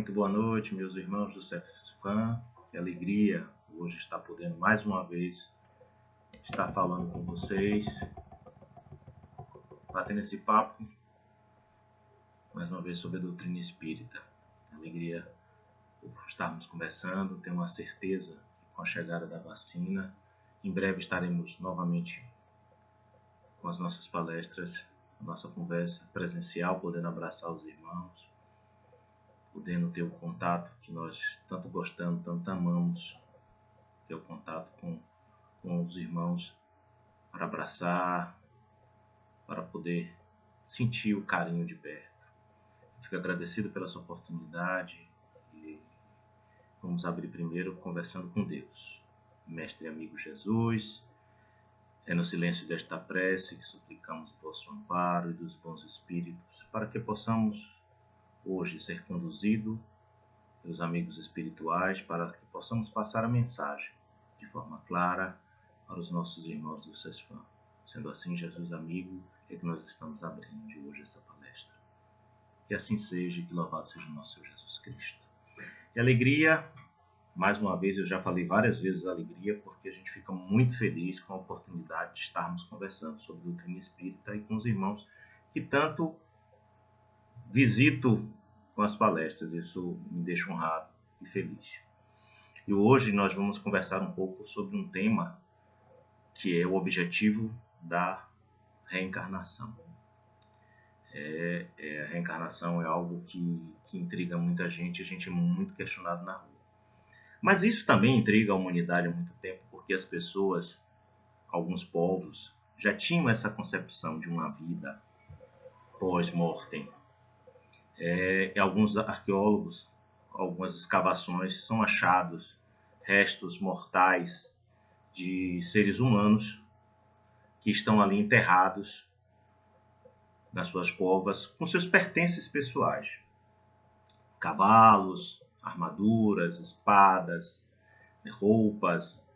Muito boa noite, meus irmãos do CEFAM. Que alegria hoje estar podendo mais uma vez estar falando com vocês, batendo esse papo mais uma vez sobre a doutrina espírita. Alegria por estarmos conversando. Tenho uma certeza que com a chegada da vacina, em breve estaremos novamente com as nossas palestras, a nossa conversa presencial, podendo abraçar os irmãos, podendo ter o contato que nós tanto gostamos, tanto amamos, ter o contato com os irmãos para abraçar, para poder sentir o carinho de perto. Fico agradecido pela sua oportunidade e vamos abrir primeiro conversando com Deus. Mestre e amigo Jesus, é no silêncio desta prece que suplicamos o vosso amparo e dos bons espíritos para que possamos hoje ser conduzido pelos amigos espirituais para que possamos passar a mensagem de forma clara para os nossos irmãos do CESFAM. Sendo assim, Jesus amigo, é que nós estamos abrindo de hoje essa palestra. Que assim seja e que louvado seja o nosso Senhor Jesus Cristo. E alegria, mais uma vez, eu já falei várias vezes alegria, porque a gente fica muito feliz com a oportunidade de estarmos conversando sobre doutrina espírita e com os irmãos que tanto visito com as palestras. Isso me deixa honrado e feliz. E hoje nós vamos conversar um pouco sobre um tema que é o objetivo da reencarnação. A reencarnação é algo que intriga muita gente, a gente é muito questionado na rua. Mas isso também intriga a humanidade há muito tempo, porque as pessoas, alguns povos, já tinham essa concepção de uma vida pós-mortem. Alguns arqueólogos, algumas escavações, são achados restos mortais de seres humanos que estão ali enterrados nas suas covas com seus pertences pessoais. Cavalos, armaduras, espadas, roupas,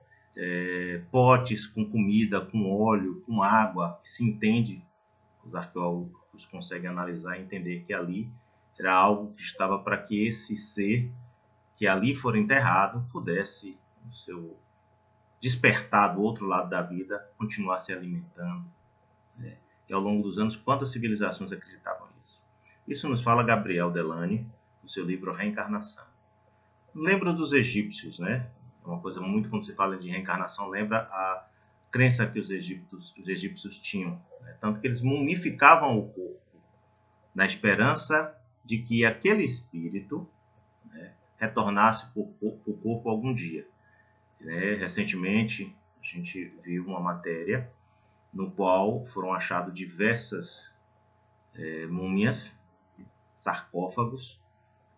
potes com comida, com óleo, com água, que se entende, os arqueólogos conseguem analisar e entender que ali era algo que estava para que esse ser que ali for enterrado pudesse, no seu despertar do outro lado da vida, continuar se alimentando. E ao longo dos anos, quantas civilizações acreditavam nisso? Isso nos fala Gabriel Delany, no seu livro Reencarnação. Lembra dos egípcios, né? É uma coisa muito, quando se fala de reencarnação, lembra a crença que os egípcios tinham. Né? Tanto que eles mumificavam o corpo, na esperança de que aquele espírito, né, retornasse para o corpo algum dia. Recentemente, a gente viu uma matéria no qual foram achadas diversas múmias, sarcófagos,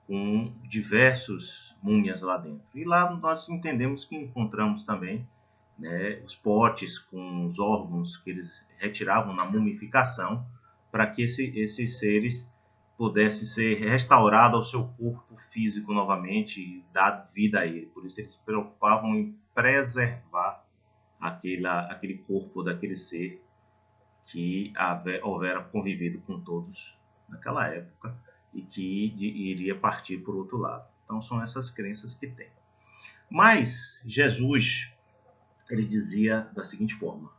com diversos múmias lá dentro. E lá nós entendemos que encontramos também, né, os potes com os órgãos que eles retiravam na mumificação para que esses seres pudessem ser restaurados ao seu corpo físico novamente e dar vida a ele. Por isso eles se preocupavam em preservar aquele corpo daquele ser que houvera convivido com todos naquela época e que iria partir por outro lado. Então são essas crenças que tem. Mas Jesus, ele dizia da seguinte forma: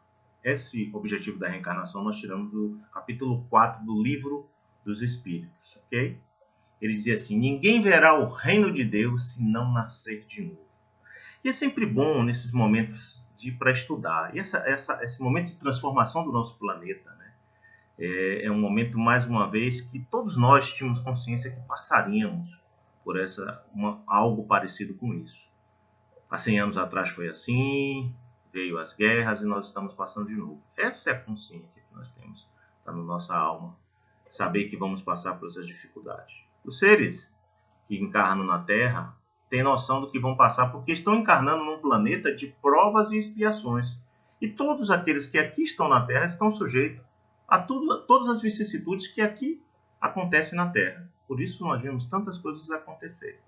esse objetivo da reencarnação nós tiramos do capítulo 4 do Livro dos Espíritos, ok? Ele dizia assim: ninguém verá o reino de Deus se não nascer de novo. E é sempre bom nesses momentos para estudar. E esse momento de transformação do nosso planeta, né, é um momento, mais uma vez, que todos nós tínhamos consciência que passaríamos por algo parecido com isso. Há 100 anos atrás foi assim, veio as guerras e nós estamos passando de novo. Essa é a consciência que nós temos, está na nossa alma. Saber que vamos passar por essas dificuldades. Os seres que encarnam na Terra têm noção do que vão passar porque estão encarnando num planeta de provas e expiações. E todos aqueles que aqui estão na Terra estão sujeitos a todas as vicissitudes que aqui acontecem na Terra. Por isso nós vemos tantas coisas acontecerem.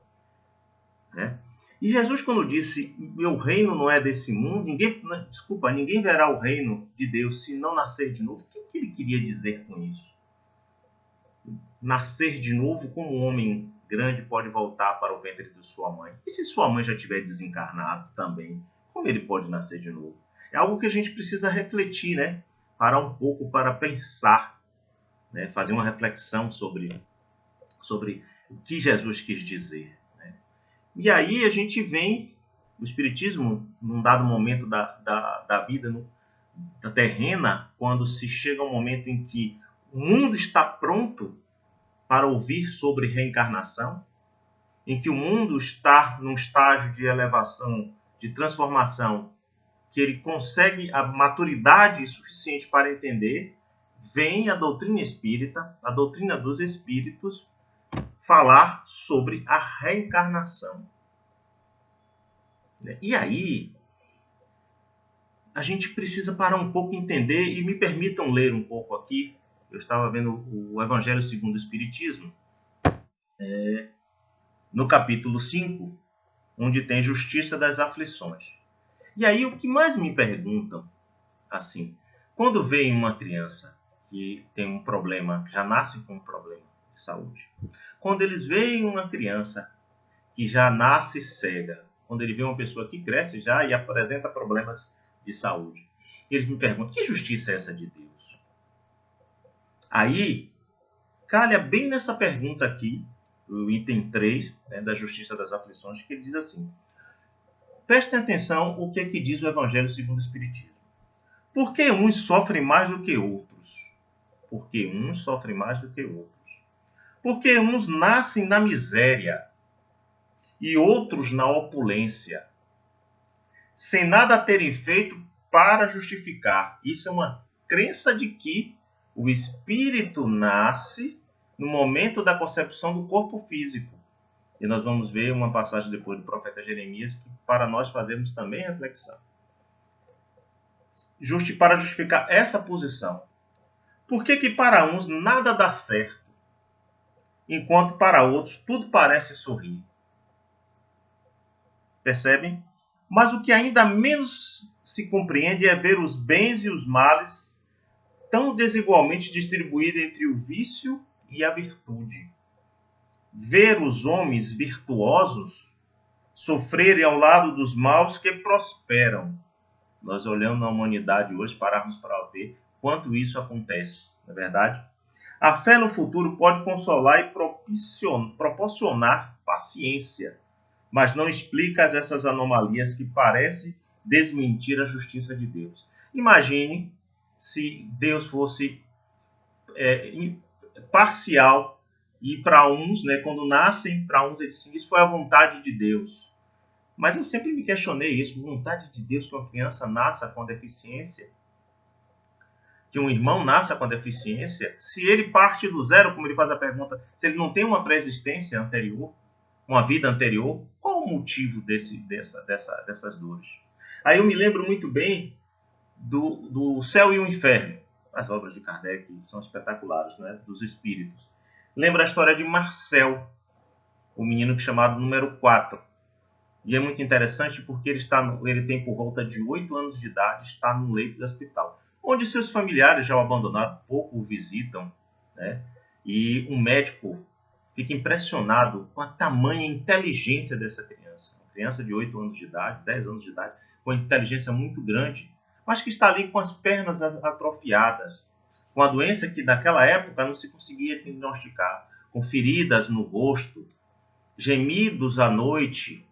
Né? E Jesus, quando disse, meu reino não é desse mundo, ninguém verá o reino de Deus se não nascer de novo. O que ele queria dizer com isso? Nascer de novo como homem grande pode voltar para o ventre de sua mãe? E se sua mãe já tiver desencarnado também, como ele pode nascer de novo? É algo que a gente precisa refletir, né? Parar um pouco para pensar, né? Fazer uma reflexão sobre o que Jesus quis dizer, né? E aí a gente vem, o Espiritismo, num dado momento da vida da terrena, quando se chega um momento em que o mundo está pronto para ouvir sobre reencarnação, em que o mundo está num estágio de elevação, de transformação, que ele consegue a maturidade suficiente para entender, vem a doutrina espírita, a doutrina dos espíritos, falar sobre a reencarnação. E aí, a gente precisa parar um pouco e entender, e me permitam ler um pouco aqui. Eu estava vendo o Evangelho segundo o Espiritismo, no capítulo 5, onde tem justiça das aflições. E aí, o que mais me perguntam, assim, quando vem uma criança que tem um problema, já nasce com um problema de saúde, quando eles veem uma criança que já nasce cega, quando ele vê uma pessoa que cresce já e apresenta problemas de saúde, eles me perguntam, que justiça é essa de Deus? Aí, calha bem nessa pergunta aqui, o item 3, né, da Justiça das Aflições, que ele diz assim: prestem atenção o que é que diz o Evangelho segundo o Espiritismo. Por que uns sofrem mais do que outros? Porque uns sofrem mais do que outros. Porque uns nascem na miséria e outros na opulência, sem nada terem feito para justificar. Isso é uma crença de que o espírito nasce no momento da concepção do corpo físico. E nós vamos ver uma passagem depois do profeta Jeremias, que para nós fazermos também reflexão. Para justificar essa posição. Por que para uns nada dá certo, enquanto para outros tudo parece sorrir? Percebem? Mas o que ainda menos se compreende é ver os bens e os males tão desigualmente distribuídos entre o vício e a virtude. Ver os homens virtuosos sofrerem ao lado dos maus que prosperam. Nós olhando na humanidade hoje, pararmos para ver quanto isso acontece, não é verdade? A fé no futuro pode consolar e proporcionar paciência, mas não explica essas anomalias que parecem desmentir a justiça de Deus. Imagine se Deus fosse parcial e para uns, né, quando nascem, para uns eles dizem, isso foi a vontade de Deus. Mas eu sempre me questionei isso, vontade de Deus que uma criança nasça com deficiência? Que um irmão nasça com deficiência? Se ele parte do zero, como ele faz a pergunta, se ele não tem uma pré-existência anterior, uma vida anterior, qual o motivo dessas dores? Aí eu me lembro muito bem do Céu e o Inferno. As obras de Kardec são espetaculares, né? Dos espíritos. Lembra a história de Marcel, o menino chamado número 4. E é muito interessante porque ele tem por volta de 8 anos de idade, está no leito do hospital, onde seus familiares já o abandonaram, pouco o visitam, né? E um médico fica impressionado com a tamanha inteligência dessa criança. Uma criança de 8 anos de idade, 10 anos de idade, com uma inteligência muito grande, mas que está ali com as pernas atrofiadas, com a doença que naquela época não se conseguia diagnosticar, com feridas no rosto, gemidos à noite.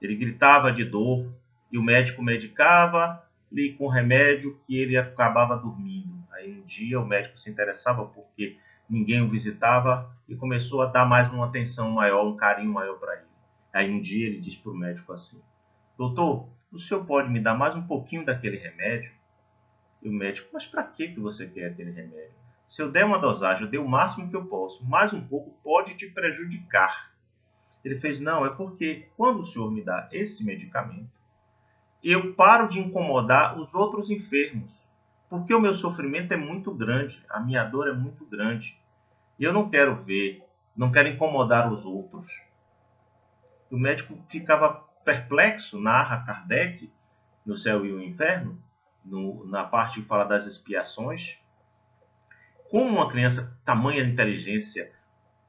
Ele gritava de dor e o médico medicava-lhe com remédio que ele acabava dormindo. Aí um dia o médico se interessava porque ninguém o visitava e começou a dar mais uma atenção maior, um carinho maior para ele. Aí um dia ele diz para o médico assim: doutor, o senhor pode me dar mais um pouquinho daquele remédio? E o médico: mas para que você quer aquele remédio? Se eu der uma dosagem, eu dei o máximo que eu posso. Mais um pouco pode te prejudicar. Ele fez: não, é porque quando o senhor me dá esse medicamento, eu paro de incomodar os outros enfermos, porque o meu sofrimento é muito grande, a minha dor é muito grande, e eu não quero não quero incomodar os outros. O médico ficava perplexo, narra Kardec, no Céu e o Inferno, na parte que fala das expiações, como uma criança tamanha inteligência,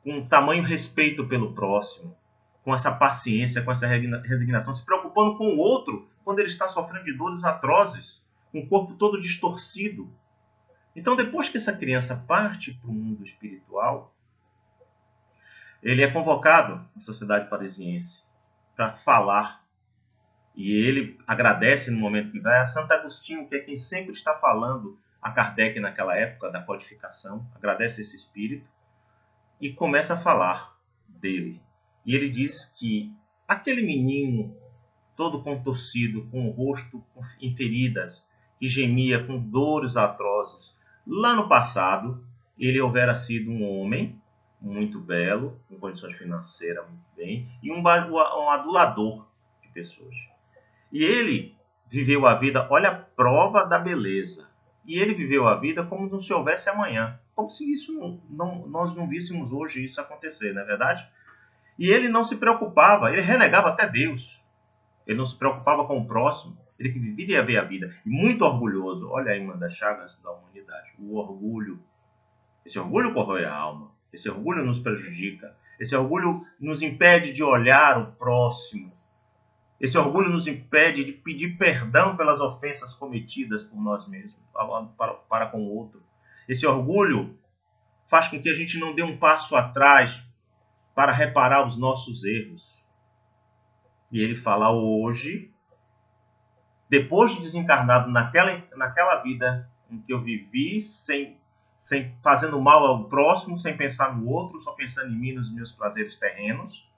com tamanho respeito pelo próximo, com essa paciência, com essa resignação, se preocupando com o outro quando ele está sofrendo de dores atrozes, com o corpo todo distorcido. Então, depois que essa criança parte para o mundo espiritual, ele é convocado na sociedade parisiense para falar. E ele agradece no momento que vai a Santo Agostinho, que é quem sempre está falando a Kardec naquela época da codificação, agradece esse espírito e começa a falar dele. E ele diz que aquele menino todo contorcido, com o rosto em feridas, que gemia com dores atrozes, lá no passado, ele houvera sido um homem muito belo, com condições financeiras muito bem, e um adulador de pessoas. E ele viveu a vida, olha a prova da beleza, e ele viveu a vida como não se houvesse amanhã, como se isso nós não víssemos hoje isso acontecer, não é verdade? E ele não se preocupava, ele renegava até Deus, ele não se preocupava com o próximo, ele que vivia ver a vida, e muito orgulhoso. Olha aí uma das chagas da humanidade, o orgulho. Esse orgulho corrói a alma, esse orgulho nos prejudica, esse orgulho nos impede de olhar o próximo, esse orgulho nos impede de pedir perdão pelas ofensas cometidas por nós mesmos, para com o outro. Esse orgulho faz com que a gente não dê um passo atrás para reparar os nossos erros. E ele fala hoje, depois de desencarnado naquela vida em que eu vivi, sem fazendo mal ao próximo, sem pensar no outro, só pensando em mim, nos meus prazeres terrenos,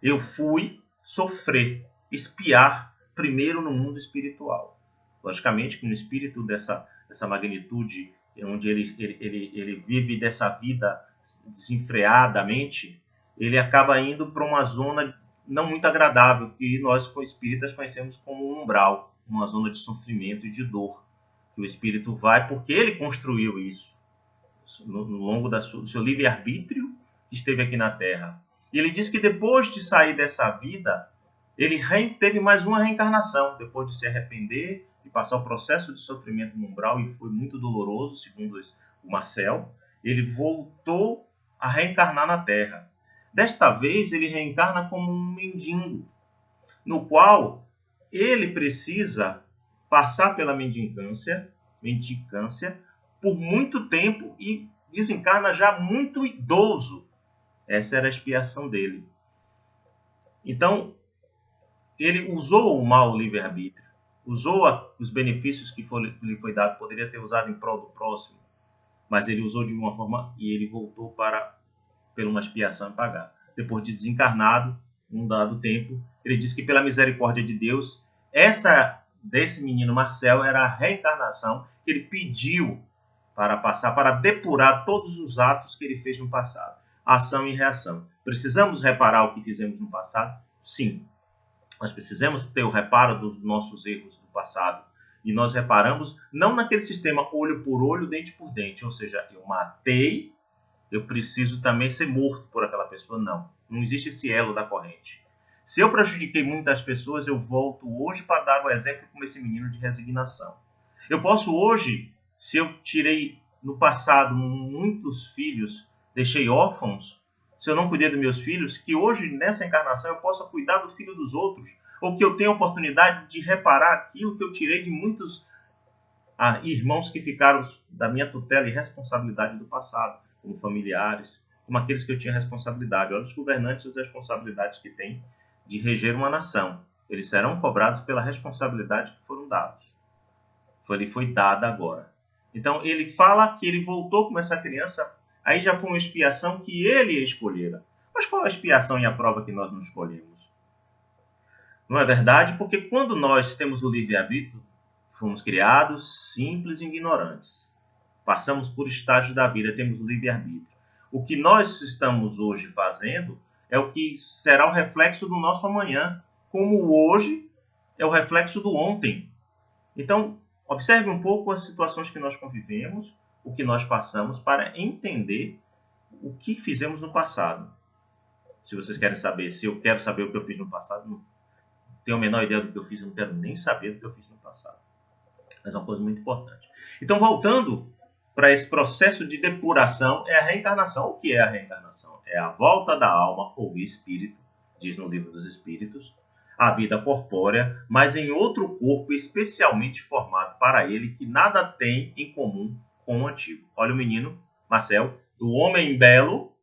eu fui sofrer, espiar primeiro no mundo espiritual. Logicamente que um espírito dessa magnitude, onde ele vive dessa vida desenfreadamente, ele acaba indo para uma zona não muito agradável, que nós espíritas conhecemos como um umbral, uma zona de sofrimento e de dor, que o espírito vai porque ele construiu isso no longo do seu livre-arbítrio que esteve aqui na Terra. E ele diz que depois de sair dessa vida, ele teve mais uma reencarnação, depois de se arrepender, de passar o processo de sofrimento no umbral, e foi muito doloroso, segundo o Marcel. Ele voltou a reencarnar na Terra. Desta vez, ele reencarna como um mendigo, no qual ele precisa passar pela mendicância por muito tempo e desencarna já muito idoso. Essa era a expiação dele. Então, ele usou o mau livre-arbítrio, usou os benefícios que lhe foi dado, poderia ter usado em prol do próximo, mas ele usou de uma forma e ele voltou pela uma expiação a pagar. Depois de desencarnado, um dado tempo, ele disse que pela misericórdia de Deus, desse menino Marcel era a reencarnação que ele pediu para passar, para depurar todos os atos que ele fez no passado. Ação e reação. Precisamos reparar o que fizemos no passado? Sim. Nós precisamos ter o reparo dos nossos erros do passado. E nós reparamos não naquele sistema olho por olho, dente por dente. Ou seja, eu matei, eu preciso também ser morto por aquela pessoa. Não. Não existe esse elo da corrente. Se eu prejudiquei muitas pessoas, eu volto hoje para dar o exemplo como esse menino de resignação. Eu posso hoje, se eu tirei no passado muitos filhos, deixei órfãos, se eu não cuidei dos meus filhos, que hoje, nessa encarnação, eu possa cuidar do filho dos outros, ou que eu tenha a oportunidade de reparar aquilo que eu tirei de muitos irmãos que ficaram da minha tutela e responsabilidade do passado, como familiares, como aqueles que eu tinha responsabilidade. Olha os governantes as responsabilidades que têm de reger uma nação. Eles serão cobrados pela responsabilidade que foram dados. Foi dada agora. Então, ele fala que ele voltou como essa criança. Aí já foi uma expiação que ele escolhera. Mas qual a expiação e a prova que nós não escolhemos? Não é verdade? Porque quando nós temos o livre-arbítrio, fomos criados simples e ignorantes. Passamos por estágios da vida, temos o livre-arbítrio. O que nós estamos hoje fazendo é o que será o reflexo do nosso amanhã, como hoje é o reflexo do ontem. Então, observe um pouco as situações que nós convivemos, o que nós passamos, para entender o que fizemos no passado. Se vocês querem saber, se eu quero saber o que eu fiz no passado, não tenho a menor ideia do que eu fiz, eu não quero nem saber do que eu fiz no passado. Mas é uma coisa muito importante. Então, voltando, para esse processo de depuração é a reencarnação. O que é a reencarnação? É a volta da alma ou espírito, diz no Livro dos Espíritos, a vida corpórea, mas em outro corpo especialmente formado para ele, que nada tem em comum com o antigo. Olha o menino, Marcel, do homem belo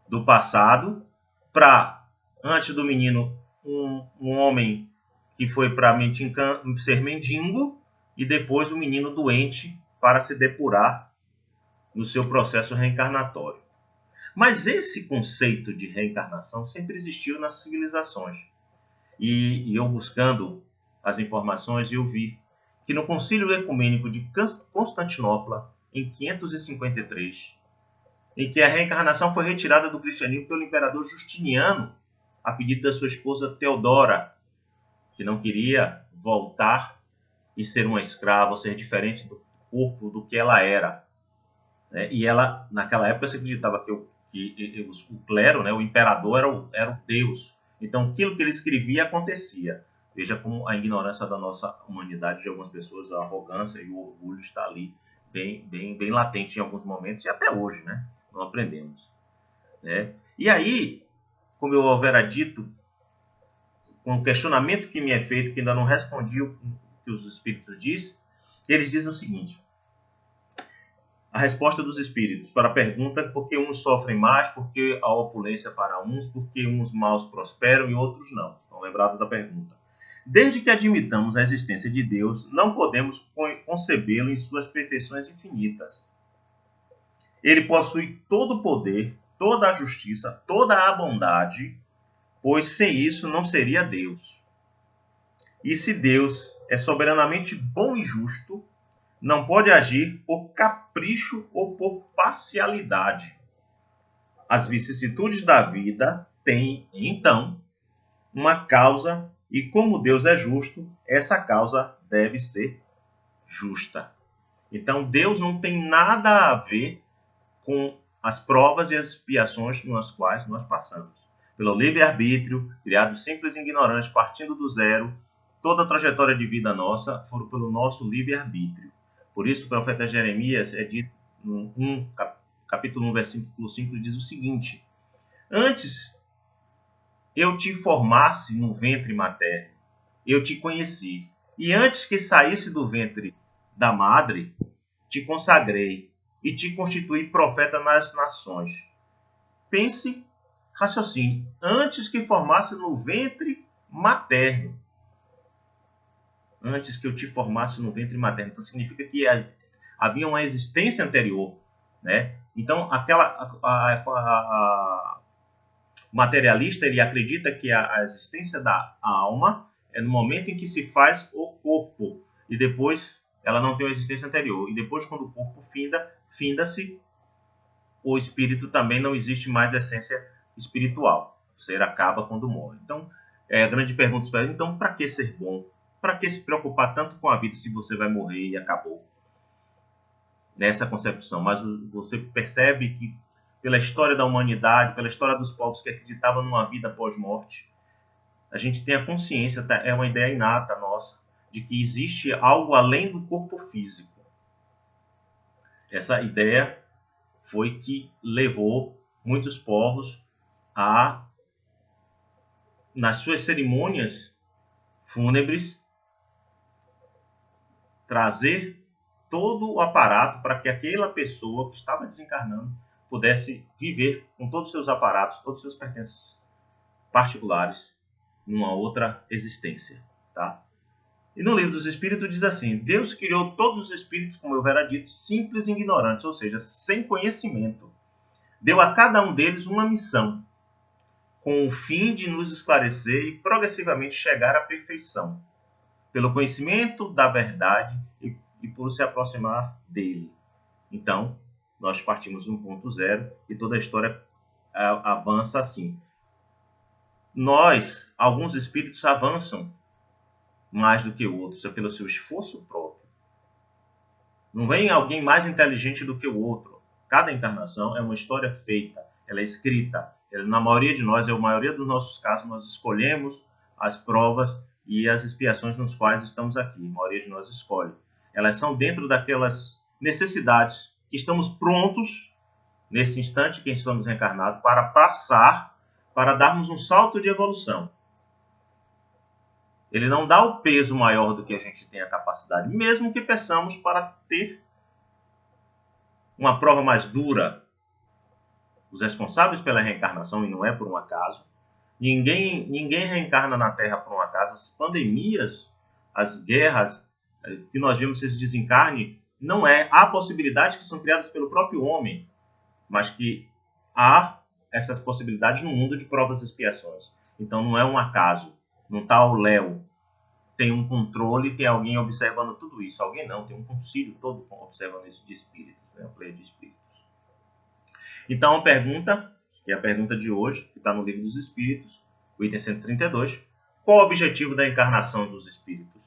do passado para, antes do menino, um homem que foi para ser mendigo, e depois o menino doente para se depurar no seu processo reencarnatório. Mas esse conceito de reencarnação sempre existiu nas civilizações. E eu buscando as informações, eu vi que no Concílio Ecumênico de Constantinopla, em 553, em que a reencarnação foi retirada do cristianismo pelo imperador Justiniano, a pedido da sua esposa Teodora, que não queria voltar e ser uma escrava, ou ser diferente do corpo do que ela era. E ela, naquela época, se acreditava que o clero, o imperador, era o Deus. Então, aquilo que ele escrevia acontecia. Veja como a ignorância da nossa humanidade, de algumas pessoas, a arrogância e o orgulho está ali bem latente em alguns momentos, e até hoje, não aprendemos. E aí, como eu houvera dito, com o questionamento que me é feito, que ainda não respondi o que os espíritos dizem, eles dizem o seguinte: a resposta dos espíritos para a pergunta por que uns sofrem mais, por que a opulência para uns, por que uns maus prosperam e outros não. Estão lembrados da pergunta. Desde que admitamos a existência de Deus, não podemos concebê-lo em suas perfeições infinitas. Ele possui todo o poder, toda a justiça, toda a bondade, pois sem isso não seria Deus. E se Deus é soberanamente bom e justo, não pode agir por capricho ou por parcialidade. As vicissitudes da vida têm, então, uma causa, e como Deus é justo, essa causa deve ser justa. Então, Deus não tem nada a ver com as provas e as expiações nas quais nós passamos. Pelo livre-arbítrio, criado simples e ignorante, partindo do zero, toda a trajetória de vida nossa foi pelo nosso livre-arbítrio. Por isso, o profeta Jeremias é dito no capítulo 1, versículo 5, diz o seguinte: antes eu te formasse no ventre materno, eu te conheci. E antes que saísse do ventre da madre, te consagrei e te constituí profeta nas nações. Pense, raciocine, antes que formasse no ventre materno. Antes que eu te formasse no ventre materno. Então significa que havia uma existência anterior, Então, o materialista, ele acredita que a existência da alma é no momento em que se faz o corpo, e depois ela não tem uma existência anterior. E depois, quando o corpo finda-se, o espírito também não existe mais essência espiritual. O ser acaba quando morre. Então, a grande pergunta é, então, para que ser bom? Para que se preocupar tanto com a vida se você vai morrer e acabou? Nessa concepção. Mas você percebe que, pela história da humanidade, pela história dos povos que acreditavam numa vida pós-morte, a gente tem a consciência, é uma ideia inata nossa, de que existe algo além do corpo físico. Essa ideia foi que levou muitos povos a, nas suas cerimônias fúnebres, trazer todo o aparato para que aquela pessoa que estava desencarnando pudesse viver com todos os seus aparatos, todos os seus pertences particulares, numa outra existência, tá? E no Livro dos Espíritos diz assim: Deus criou todos os espíritos, como eu havera dito, simples e ignorantes, ou seja, sem conhecimento. Deu a cada um deles uma missão, com o fim de nos esclarecer e progressivamente chegar à perfeição, pelo conhecimento da verdade e por se aproximar dele. Então, nós partimos de um ponto zero e toda a história avança assim. Alguns espíritos avançam mais do que outros, é pelo seu esforço próprio. Não vem alguém mais inteligente do que o outro. Cada encarnação é uma história feita, ela é escrita. Na maioria de nós, a maioria dos nossos casos, nós escolhemos as provas e as expiações nos quais estamos aqui. A maioria de nós escolhe. Elas são dentro daquelas necessidades que estamos prontos, nesse instante que estamos reencarnados, para passar, para darmos um salto de evolução. Ele não dá o peso maior do que a gente tem a capacidade, mesmo que peçamos para ter uma prova mais dura. Os responsáveis pela reencarnação, e não é por um acaso, ninguém reencarna na Terra por um acaso. As pandemias, as guerras que nós vimos, esse desencarne, não é. Há possibilidades que são criadas pelo próprio homem, mas que há essas possibilidades no mundo de provas e expiações. Então não é um acaso. Não está o Léo. Tem um controle, tem alguém observando tudo isso. Alguém não, tem um concílio todo observando isso de espíritos, né? A pleia de espíritos. Então a pergunta, que é a pergunta de hoje, que está no Livro dos Espíritos, o item 132, qual o objetivo da encarnação dos espíritos?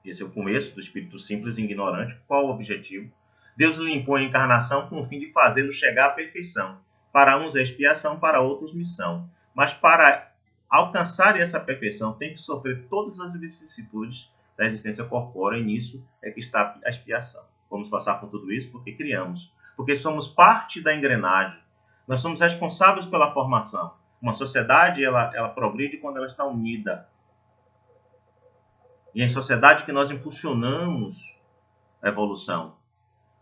Esse é o começo do espírito simples e ignorante. Qual o objetivo? Deus lhe impõe a encarnação com o fim de fazê-lo chegar à perfeição. Para uns é expiação, para outros missão. Mas para alcançar essa perfeição, tem que sofrer todas as vicissitudes da existência corpórea, e nisso é que está a expiação. Vamos passar por tudo isso porque criamos. Porque somos parte da engrenagem. Nós somos responsáveis pela formação. Uma sociedade, ela progride quando ela está unida. E é em sociedade que nós impulsionamos a evolução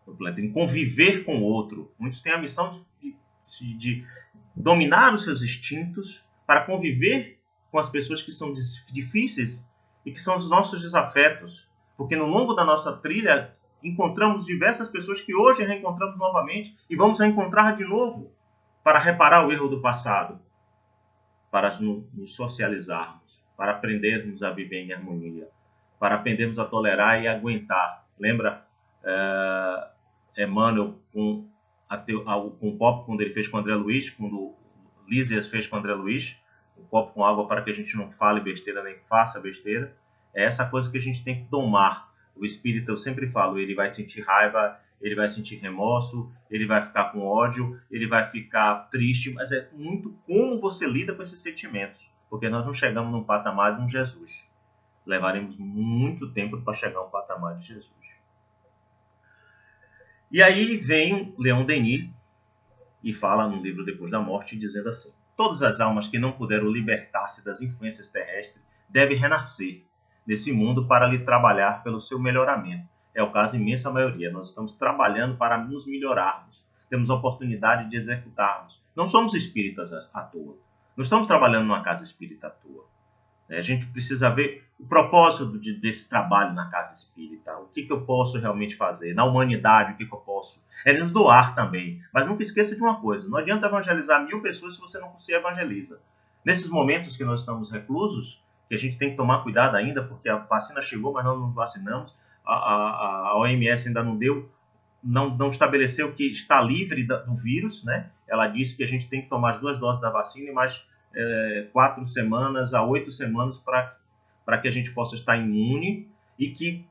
do planeta, em conviver com o outro. Muitos têm a missão de dominar os seus instintos para conviver com as pessoas que são difíceis e que são os nossos desafetos. Porque no longo da nossa trilha encontramos diversas pessoas que hoje reencontramos novamente e vamos reencontrar de novo para reparar o erro do passado, para nos socializarmos, para aprendermos a viver em harmonia, para aprendermos a tolerar e aguentar. Lembra Emmanuel com o copo, quando ele fez com o André Luiz, quando Lísias fez com o André Luiz, o copo com água para que a gente não fale besteira nem faça besteira. É essa coisa que a gente tem que domar. O espírito, eu sempre falo, ele vai sentir raiva, ele vai sentir remorso, ele vai ficar com ódio, ele vai ficar triste, mas é muito como você lida com esses sentimentos, porque nós não chegamos num patamar de um Jesus. Levaremos muito tempo para chegar a um patamar de Jesus. E aí vem Leon Denis e fala no livro Depois da Morte, dizendo assim: todas as almas que não puderam libertar-se das influências terrestres devem renascer nesse mundo para lhe trabalhar pelo seu melhoramento. É o caso imensa maioria. Nós estamos trabalhando para nos melhorarmos. Temos a oportunidade de executarmos. Não somos espíritas à toa. Não estamos trabalhando numa casa espírita à toa. A gente precisa ver o propósito desse trabalho na casa espírita. O que eu posso realmente fazer? Na humanidade, o que eu posso? É nos doar também. Mas nunca esqueça de uma coisa. Não adianta evangelizar 1000 pessoas se você não se evangeliza. Nesses momentos que nós estamos reclusos, que a gente tem que tomar cuidado ainda, porque a vacina chegou, mas nós não vacinamos. A OMS ainda não estabeleceu que está livre do vírus, né? Ela disse que a gente tem que tomar as 2 doses da vacina e mais 4 semanas a 8 semanas para que a gente possa estar imune, e que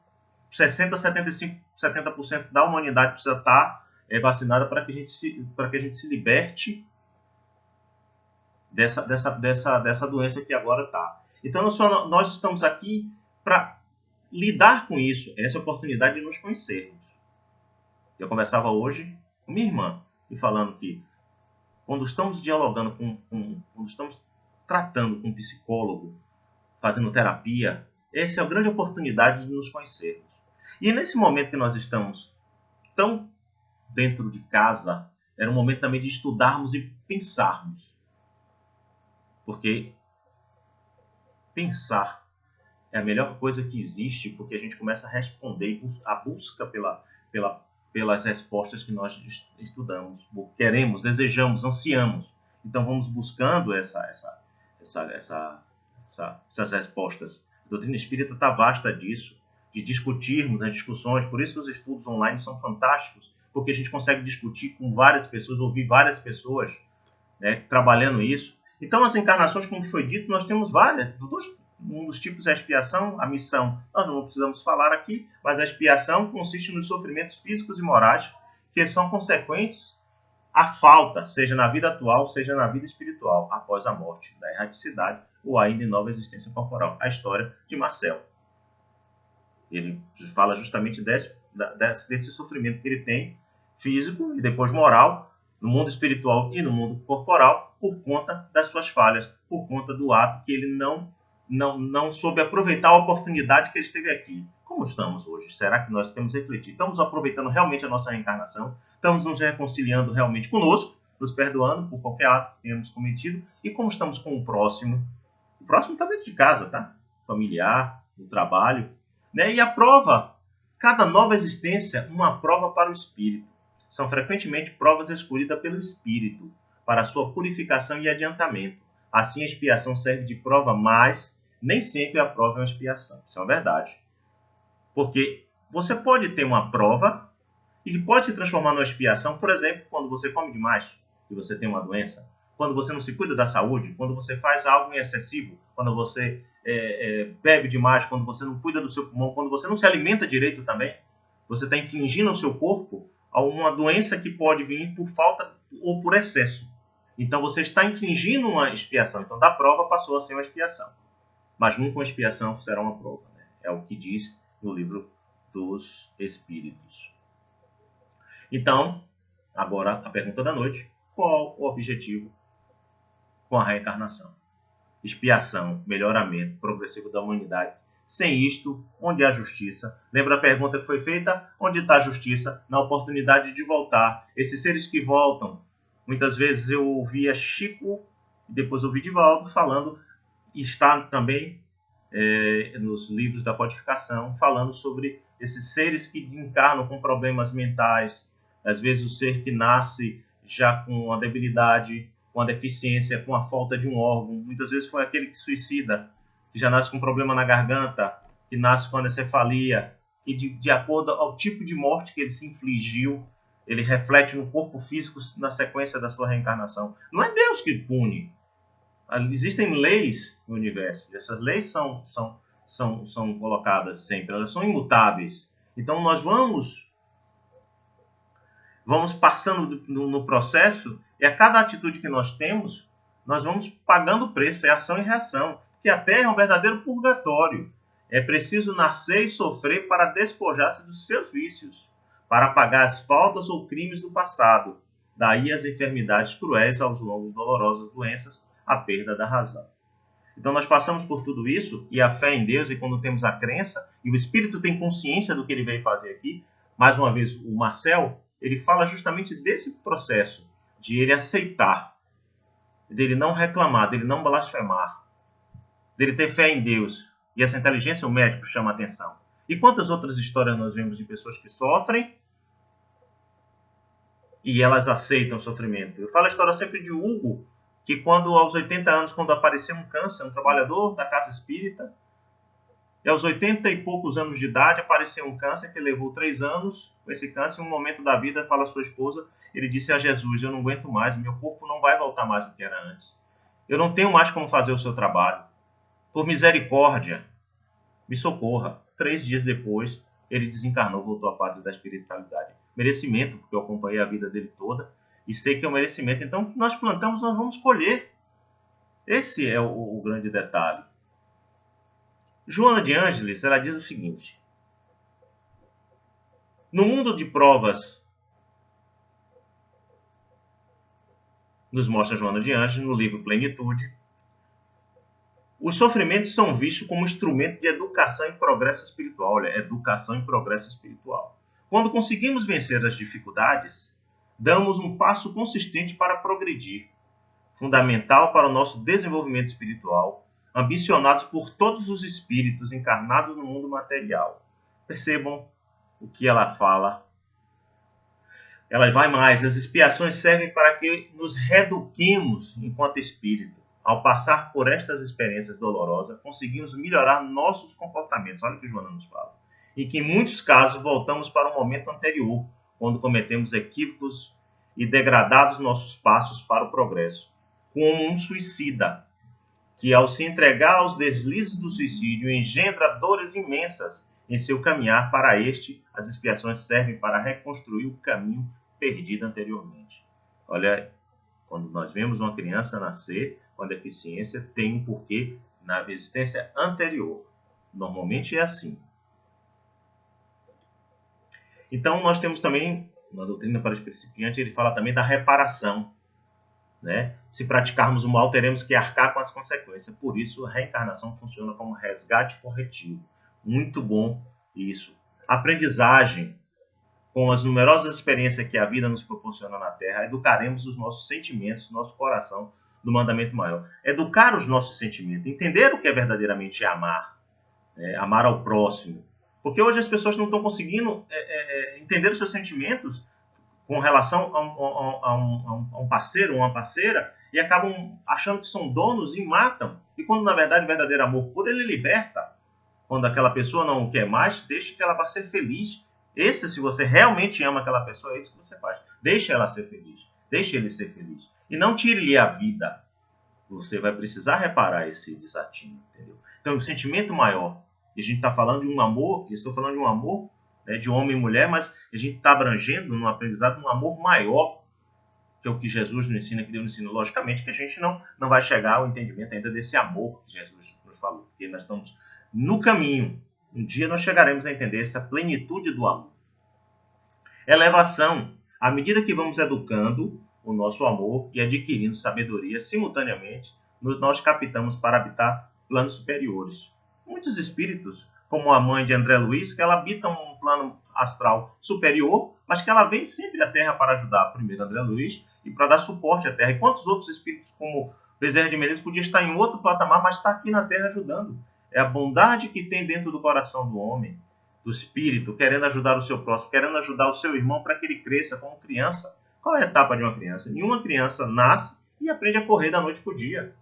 60%, 75%, 70% da humanidade precisa estar vacinada para que a gente se liberte dessa doença que agora está. Então nós estamos aqui para lidar com isso, essa oportunidade de nos conhecermos. Eu conversava hoje com minha irmã e falando que quando estamos dialogando quando estamos tratando com um psicólogo, fazendo terapia, essa é a grande oportunidade de nos conhecermos. E nesse momento que nós estamos tão dentro de casa, era um momento também de estudarmos e pensarmos. Porque pensar é a melhor coisa que existe, porque a gente começa a responder, a busca pelas respostas que nós estudamos, queremos, desejamos, ansiamos. Então vamos buscando essas respostas. A doutrina espírita está vasta disso, de discutirmos as discussões. Por isso os estudos online são fantásticos, porque a gente consegue discutir com várias pessoas, ouvir várias pessoas, né, trabalhando isso. Então as encarnações, como foi dito, nós temos várias. Um dos tipos é a expiação, a missão. Nós não precisamos falar aqui, mas a expiação consiste nos sofrimentos físicos e morais que são consequentes à falta, seja na vida atual, seja na vida espiritual, após a morte, da erraticidade ou ainda em nova existência corporal. A história de Marcel. Ele fala justamente desse sofrimento que ele tem, físico e depois moral, no mundo espiritual e no mundo corporal, por conta das suas falhas, por conta do ato que ele não soube aproveitar a oportunidade que ele esteve aqui. Como estamos hoje? Será que nós temos refletido? Estamos aproveitando realmente a nossa reencarnação? Estamos nos reconciliando realmente conosco, nos perdoando por qualquer ato que tenhamos cometido? E como estamos com o próximo? O próximo está dentro de casa, tá? Familiar, no trabalho. Né? E a prova, cada nova existência, uma prova para o espírito. São frequentemente provas escolhidas pelo espírito, para sua purificação e adiantamento. Assim a expiação serve de prova, mas nem sempre a prova é uma expiação. Isso é uma verdade. Porque você pode ter uma prova e que pode se transformar numa expiação, por exemplo, quando você come demais e você tem uma doença, quando você não se cuida da saúde, quando você faz algo em excessivo, quando você bebe demais, quando você não cuida do seu pulmão, quando você não se alimenta direito também, você está infligindo ao seu corpo a uma doença que pode vir por falta ou por excesso. Então você está infligindo uma expiação. Então da prova passou a ser uma expiação. Mas nunca uma expiação será uma prova. Né? É o que diz no livro dos Espíritos. Então, agora a pergunta da noite. Qual o objetivo com a reencarnação? Expiação, melhoramento progressivo da humanidade. Sem isto, onde há justiça? Lembra a pergunta que foi feita? Onde está a justiça? Na oportunidade de voltar. Esses seres que voltam. Muitas vezes eu ouvia Chico, e depois ouvi Divaldo falando, e está também nos livros da codificação, falando sobre esses seres que desencarnam com problemas mentais. Às vezes o ser que nasce já com a debilidade, com a deficiência, com a falta de um órgão. Muitas vezes foi aquele que suicida, que já nasce com problema na garganta, que nasce com anencefalia, e de acordo ao tipo de morte que ele se infligiu, ele reflete no corpo físico na sequência da sua reencarnação. Não é Deus que pune. Existem leis no universo. Essas leis são colocadas sempre. Elas são imutáveis. Então nós vamos passando no processo e a cada atitude que nós temos, nós vamos pagando o preço. É ação e reação. Porque a Terra é um verdadeiro purgatório. É preciso nascer e sofrer para despojar-se dos seus vícios, para pagar as faltas ou crimes do passado. Daí as enfermidades cruéis, aos longos dolorosas doenças, a perda da razão. Então nós passamos por tudo isso, e a fé em Deus, e quando temos a crença, e o Espírito tem consciência do que ele veio fazer aqui, mais uma vez o Marcel, ele fala justamente desse processo, de ele aceitar, dele não reclamar, dele não blasfemar, dele ter fé em Deus. E essa inteligência o médico chama a atenção. E quantas outras histórias nós vemos de pessoas que sofrem e elas aceitam o sofrimento. Eu falo a história sempre de Hugo, que quando aos 80 anos, quando apareceu um câncer, um trabalhador da casa espírita, e aos 80 e poucos anos de idade apareceu um câncer que levou 3 anos com esse câncer. Em um momento da vida, fala a sua esposa, ele disse a Jesus: eu não aguento mais, meu corpo não vai voltar mais do que era antes. Eu não tenho mais como fazer o seu trabalho. Por misericórdia, me socorra. 3 dias depois, ele desencarnou, voltou à pátria da espiritualidade. Merecimento, porque eu acompanhei a vida dele toda e sei que é um merecimento. Então, o que nós plantamos, nós vamos colher. Esse é o grande detalhe. Joana de Ângeles, ela diz o seguinte: no mundo de provas, nos mostra Joana de Ângeles, no livro Plenitude, os sofrimentos são vistos como instrumento de educação e progresso espiritual. Olha, educação e progresso espiritual. Quando conseguimos vencer as dificuldades, damos um passo consistente para progredir, fundamental para o nosso desenvolvimento espiritual, ambicionados por todos os espíritos encarnados no mundo material. Percebam o que ela fala. Ela vai mais. As expiações servem para que nos reeduquemos enquanto espírito. Ao passar por estas experiências dolorosas, conseguimos melhorar nossos comportamentos. Olha o que Joana nos fala. E que em muitos casos voltamos para o momento anterior, quando cometemos equívocos e degradamos nossos passos para o progresso. Como um suicida, que ao se entregar aos deslizes do suicídio engendra dores imensas em seu caminhar para este, as expiações servem para reconstruir o caminho perdido anteriormente. Olha, quando nós vemos uma criança nascer com deficiência, tem um porquê na existência anterior. Normalmente é assim. Então, nós temos também, na doutrina para os principiantes, ele fala também da reparação. Né? Se praticarmos o mal, teremos que arcar com as consequências. Por isso, a reencarnação funciona como resgate corretivo. Muito bom isso. Aprendizagem. Com as numerosas experiências que a vida nos proporciona na Terra, educaremos os nossos sentimentos, nosso coração, do mandamento maior. Educar os nossos sentimentos, entender o que é verdadeiramente amar, amar ao próximo. Porque hoje as pessoas não estão conseguindo entender os seus sentimentos com relação a um parceiro ou uma parceira e acabam achando que são donos e matam. E quando, na verdade, o verdadeiro amor puro, ele liberta. Quando aquela pessoa não quer mais, deixe que ela vá ser feliz. Se você realmente ama aquela pessoa, é isso que você faz. Deixe ela ser feliz. Deixe ele ser feliz. E não tire-lhe a vida. Você vai precisar reparar esse desatino, entendeu? Então, o sentimento maior. E a gente está falando de um amor, eu estou falando de um amor, né, de homem e mulher, mas a gente está abrangendo no aprendizado um amor maior, que é o que Jesus nos ensina, que Deus nos ensina. Logicamente que a gente não vai chegar ao entendimento ainda desse amor que Jesus nos falou, porque nós estamos no caminho. Um dia nós chegaremos a entender essa plenitude do amor. Elevação. À medida que vamos educando o nosso amor e adquirindo sabedoria, simultaneamente, nós captamos para habitar planos superiores. Muitos espíritos, como a mãe de André Luiz, que ela habita um plano astral superior, mas que ela vem sempre à Terra para ajudar primeiro André Luiz e para dar suporte à Terra. E quantos outros espíritos, como Bezerra de Menezes, podia estar em outro patamar, mas está aqui na Terra ajudando. É a bondade que tem dentro do coração do homem, do espírito, querendo ajudar o seu próximo, querendo ajudar o seu irmão para que ele cresça como criança. Qual é a etapa de uma criança? Nenhuma criança nasce e aprende a correr da noite para o dia.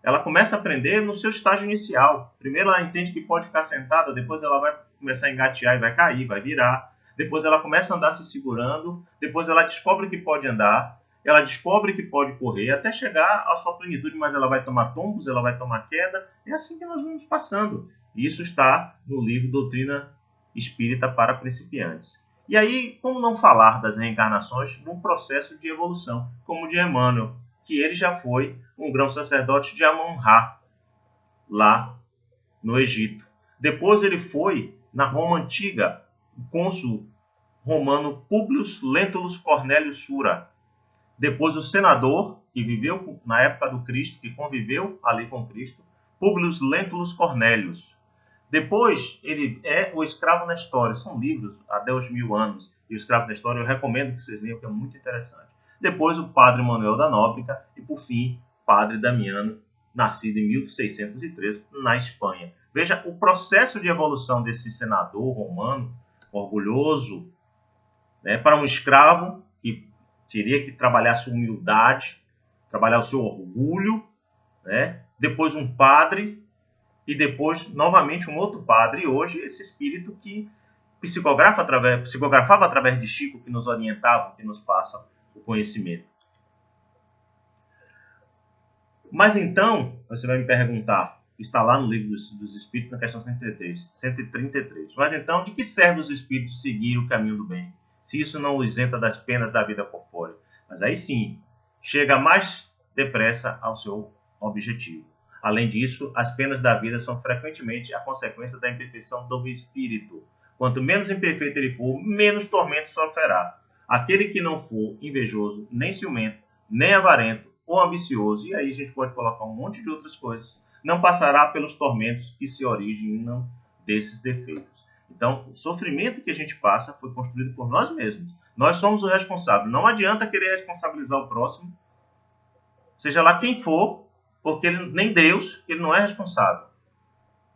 Ela começa a aprender no seu estágio inicial. Primeiro ela entende que pode ficar sentada, depois ela vai começar a engatear e vai cair, vai virar. Depois ela começa a andar se segurando, depois ela descobre que pode andar, ela descobre que pode correr, até chegar à sua plenitude, mas ela vai tomar tombos, ela vai tomar queda. É assim que nós vamos passando. E isso está no livro Doutrina Espírita para Principiantes. E aí, como não falar das reencarnações num processo de evolução, como o de Emmanuel, que ele já foi um grão sacerdote de Amon-Ra, lá no Egito. Depois ele foi na Roma Antiga, o cônsul romano Publio Lentulus Cornelius Sura. Depois o senador, que viveu na época do Cristo, que conviveu ali com Cristo, Publio Lentulus Cornelius. Depois ele é o Escravo na História. São livros há 10.000 anos. E o Escravo na História eu recomendo que vocês leiam, que é muito interessante. Depois o Padre Manuel da Nóbrega e, por fim, Padre Damiano, nascido em 1613, na Espanha. Veja o processo de evolução desse senador romano, orgulhoso, né, para um escravo que teria que trabalhar sua humildade, trabalhar o seu orgulho, né? Depois um padre e depois novamente um outro padre. E hoje esse espírito que psicografava através de Chico, que nos orientava, que nos passa o conhecimento. Mas então, você vai me perguntar, está lá no livro dos Espíritos, na questão 133. Mas então, de que serve os Espíritos seguir o caminho do bem, se isso não o isenta das penas da vida corpórea? Mas aí sim, chega mais depressa ao seu objetivo. Além disso, as penas da vida são frequentemente a consequência da imperfeição do espírito. Quanto menos imperfeito ele for, menos tormento sofrerá. Aquele que não for invejoso, nem ciumento, nem avarento ou ambicioso, e aí a gente pode colocar um monte de outras coisas, não passará pelos tormentos que se originam desses defeitos. Então, o sofrimento que a gente passa foi construído por nós mesmos. Nós somos o responsável. Não adianta querer responsabilizar o próximo, seja lá quem for, porque nem Deus, ele não é responsável.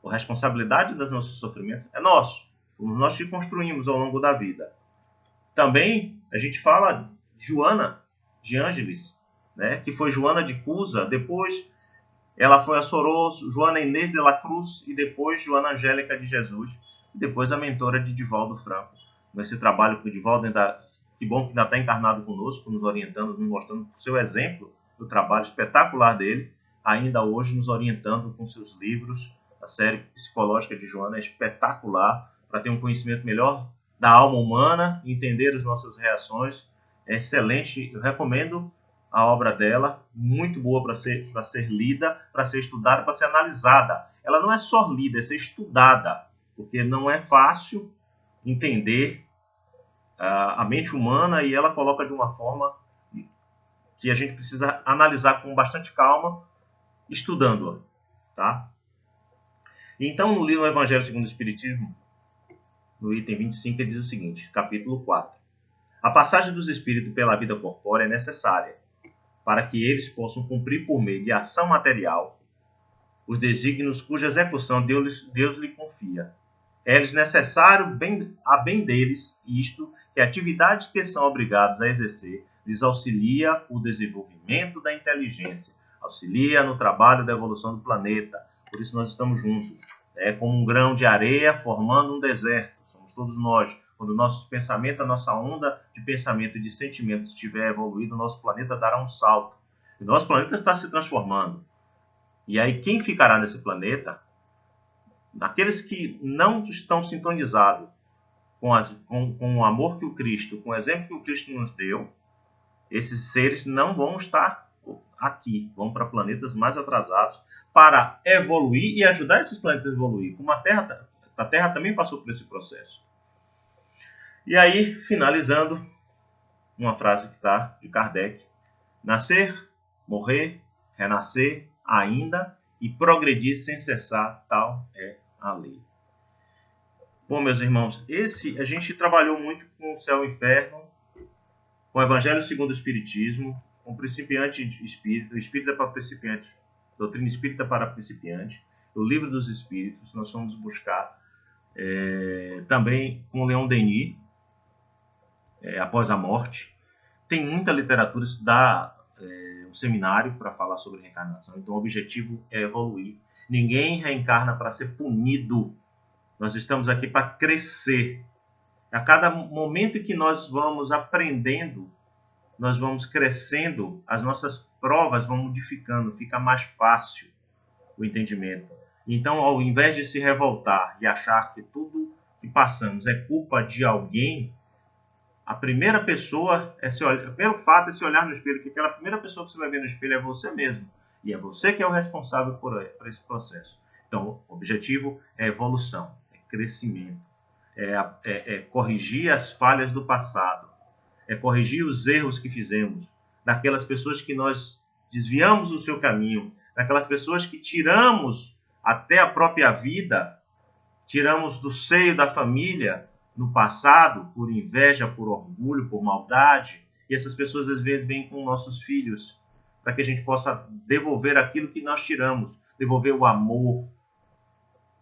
A responsabilidade dos nossos sofrimentos é nosso. Nós que construímos ao longo da vida. Também a gente fala de Joana de Ângeles, né, que foi Joana de Cusa, depois ela foi a Soroso, Joana Inês de la Cruz e depois Joana Angélica de Jesus, e depois a mentora de Divaldo Franco. Nesse trabalho que o Divaldo ainda, que bom que ainda está encarnado conosco, nos orientando, nos mostrando o seu exemplo do trabalho espetacular dele, ainda hoje nos orientando com seus livros. A série psicológica de Joana é espetacular, para ter um conhecimento melhor da alma humana, entender as nossas reações. É excelente, eu recomendo a obra dela, muito boa para ser lida, para ser estudada, para ser analisada. Ela não é só lida, é ser estudada, porque não é fácil entender a mente humana e ela coloca de uma forma que a gente precisa analisar com bastante calma, estudando-a, tá? Então, no livro Evangelho segundo o Espiritismo, no item 25, ele diz o seguinte, capítulo 4. A passagem dos espíritos pela vida corpórea é necessária para que eles possam cumprir por meio de ação material os desígnios cuja execução Deus lhe confia. É-lhes necessário a bem deles isto, que a atividade que são obrigados a exercer lhes auxilia o desenvolvimento da inteligência, auxilia no trabalho da evolução do planeta. Por isso nós estamos juntos. É como um grão de areia formando um deserto. Somos todos nós. Quando o nosso pensamento, a nossa onda de pensamento e de sentimentos estiver evoluído, o nosso planeta dará um salto. E o nosso planeta está se transformando. E aí quem ficará nesse planeta? Aqueles que não estão sintonizados com o amor que o Cristo, com o exemplo que o Cristo nos deu, esses seres não vão estar aqui, vão para planetas mais atrasados para evoluir e ajudar esses planetas a evoluir. Como a Terra também passou por esse processo. E aí, finalizando, uma frase que está de Kardec: nascer, morrer, renascer ainda e progredir sem cessar, tal é a lei. Bom, meus irmãos, a gente trabalhou muito com o céu e o inferno, com o Evangelho segundo o Espiritismo, com o principiante espírita, o espírita para principiante, doutrina espírita para principiante, o livro dos Espíritos. Nós vamos buscar também com Leon Denis, Após a Morte. Tem muita literatura, isso dá um seminário para falar sobre reencarnação. Então o objetivo é evoluir. Ninguém reencarna para ser punido. Nós estamos aqui para crescer. A cada momento que nós vamos aprendendo, nós vamos crescendo, as nossas provas vão modificando, fica mais fácil o entendimento. Então, ao invés de se revoltar e achar que tudo que passamos é culpa de alguém, a primeira pessoa pelo fato de se olhar no espelho, que aquela primeira pessoa que você vai ver no espelho é você mesmo. E é você que é o responsável por esse processo. Então, o objetivo é evolução, é crescimento, é corrigir as falhas do passado, é corrigir os erros que fizemos, daquelas pessoas que nós desviamos do seu caminho, daquelas pessoas que tiramos até a própria vida, tiramos do seio da família no passado, por inveja, por orgulho, por maldade, e essas pessoas às vezes vêm com nossos filhos, para que a gente possa devolver aquilo que nós tiramos, devolver o amor,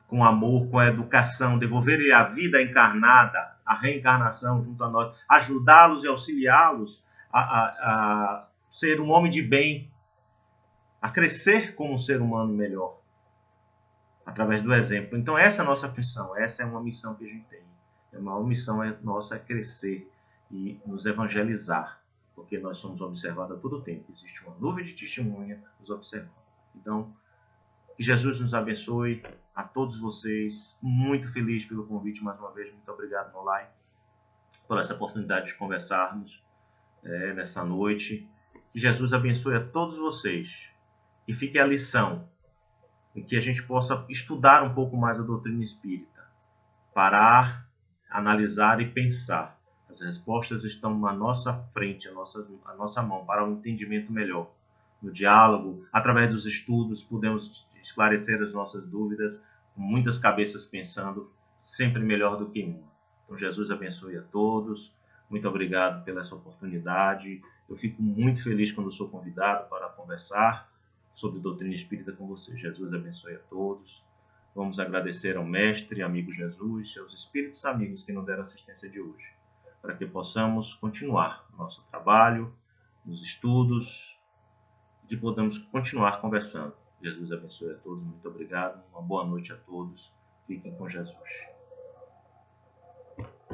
com a educação, devolver a vida encarnada, a reencarnação junto a nós, ajudá-los e auxiliá-los a ser um homem de bem, a crescer como um ser humano melhor, através do exemplo. Então essa é a nossa missão, essa é uma missão que a gente tem. A maior missão nossa é crescer e nos evangelizar, porque nós somos observados a todo tempo. Existe uma nuvem de testemunha nos observando. Então, que Jesus nos abençoe a todos vocês. Muito feliz pelo convite mais uma vez. Muito obrigado, Nolai, por essa oportunidade de conversarmos nessa noite. Que Jesus abençoe a todos vocês. E fique a lição em que a gente possa estudar um pouco mais a doutrina espírita. Parar, analisar e pensar. As respostas estão na nossa frente, a nossa mão, para um entendimento melhor. No diálogo, através dos estudos, podemos esclarecer as nossas dúvidas, com muitas cabeças pensando, sempre melhor do que uma. Então, Jesus abençoe a todos. Muito obrigado pela essa oportunidade. Eu fico muito feliz quando sou convidado para conversar sobre doutrina espírita com você. Jesus abençoe a todos. Vamos agradecer ao Mestre, amigo Jesus, seus espíritos amigos que nos deram assistência de hoje, para que possamos continuar o nosso trabalho, nos estudos, e que podamos continuar conversando. Jesus abençoe a todos, muito obrigado, uma boa noite a todos, fiquem com Jesus.